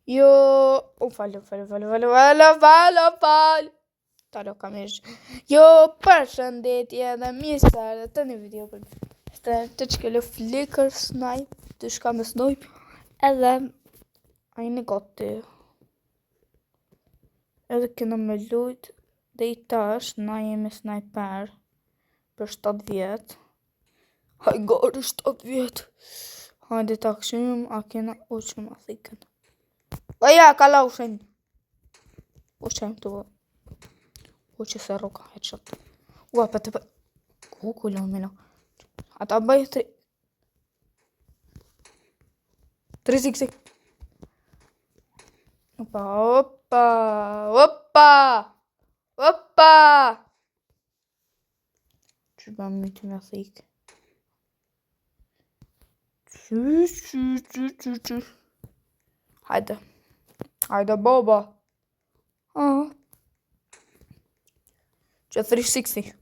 Jo, falë. Talo kam ish. Jo, përshëndetje dhe mirë se erdhët të një video për të që kello flicker snipe, të shka me snipe, edhe a i në gati. Edhe këna me lujt, dhe i tash, na jemi sniper për 7 vjetë. Haj gari 7 vjetë. Hajde ta këshim, a kena uqëm a thikën. O ja, kala ushen. Ushen të vë. Uqë se roka, headshot. Ua, për të për. Kula mena. Ata bëj 360. Opa. Që bëmë një të me thikë. Hajde baba. Që 360.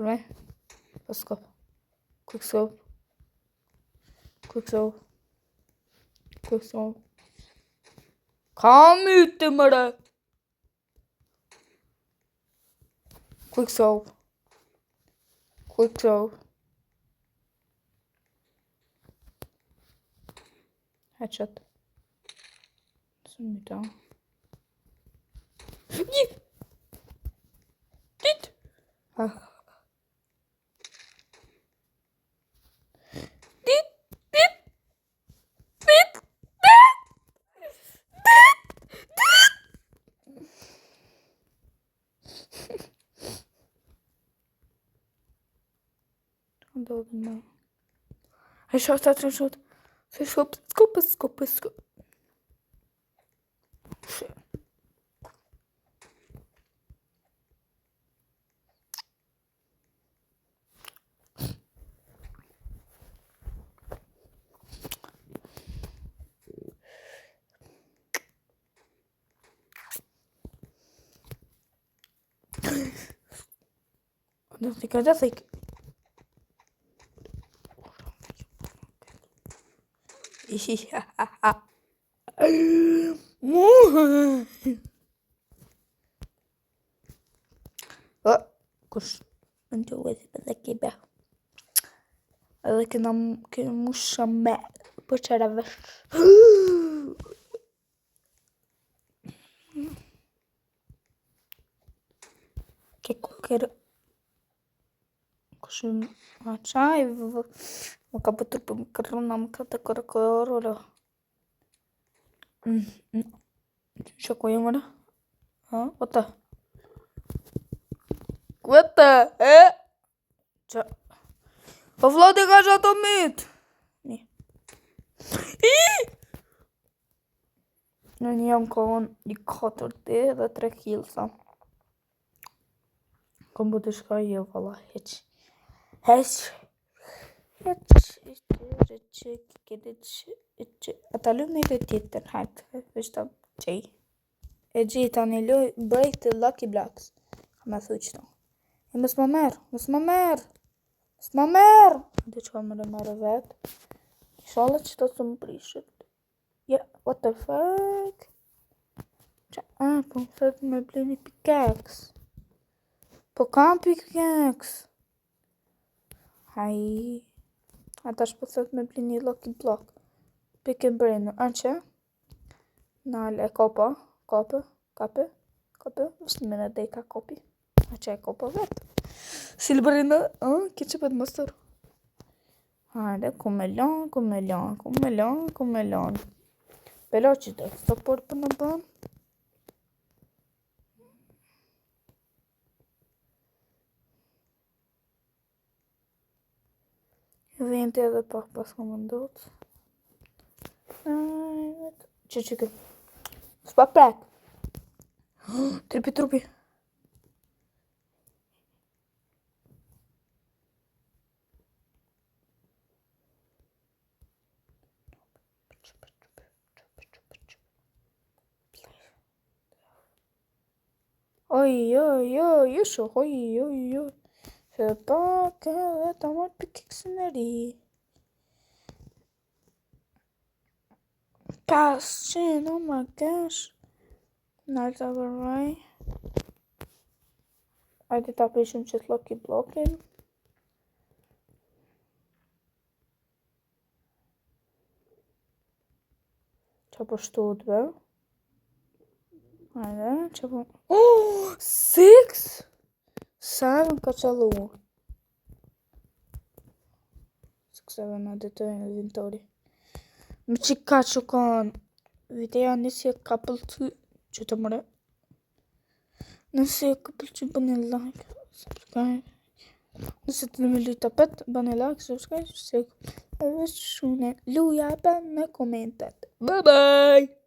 Right? Let's go. Quick scope. Kam ute mëre. Quick scope. Headshot. Së më ta. Dit. Headshot. Scope. Shit. I don't think. Kush انت واسي بذكي بها لكن مش ما بتعرفش كده kush çaj më ka bërë për makaron më ka të kërkor ola Shako yamana What the Po Vladi ka që ato mit Në një jam kohën një 4 dhe 3 kilsa Kom bëtë shka jo valla heq Ata lumë një të tjetër hajtë Vishta qej E gjitha një luj break të Lucky Blocks Me thuj qëto E mës më merë Dhe që ka më merë vetë Shala që të të më prishët Yeah, what the fuck Po më thëtë me ble një pickaxe Po kam pickaxe Haj Ata shpo thëtë me ble një Lucky Block Pick and brain Anë që Nale e kopa Kape Vështë me në dejka kopi A që e kopa vetë Silberinë Ki që pëtë mëstër Hajde kumelon Belo që të stopor për në bën Vente edhe pak pas ka më ndot Që kë S'pa prek Trupi O Oj, oj, oj, isho, oj, oj, oj. Fë pak edhe ta marrë pikeksin e ri. 500, oh my gosh. Nalta vërvaj. Ajde ta prishim që të Lucky Blockin. Qa po shtot be? Ajde, qa po... Oh, 6? 7 ka qalu. 6-7 na detojnë inventori. Më që ka që kanë. Videja nësi e ka pëlqy që të mëre. Nësi e ka pëlqy bëni like, subscribe. Nëse të në me luj tapet, bëni like, subscribe. Edhe shune luja bënë në komentet. Bye bye!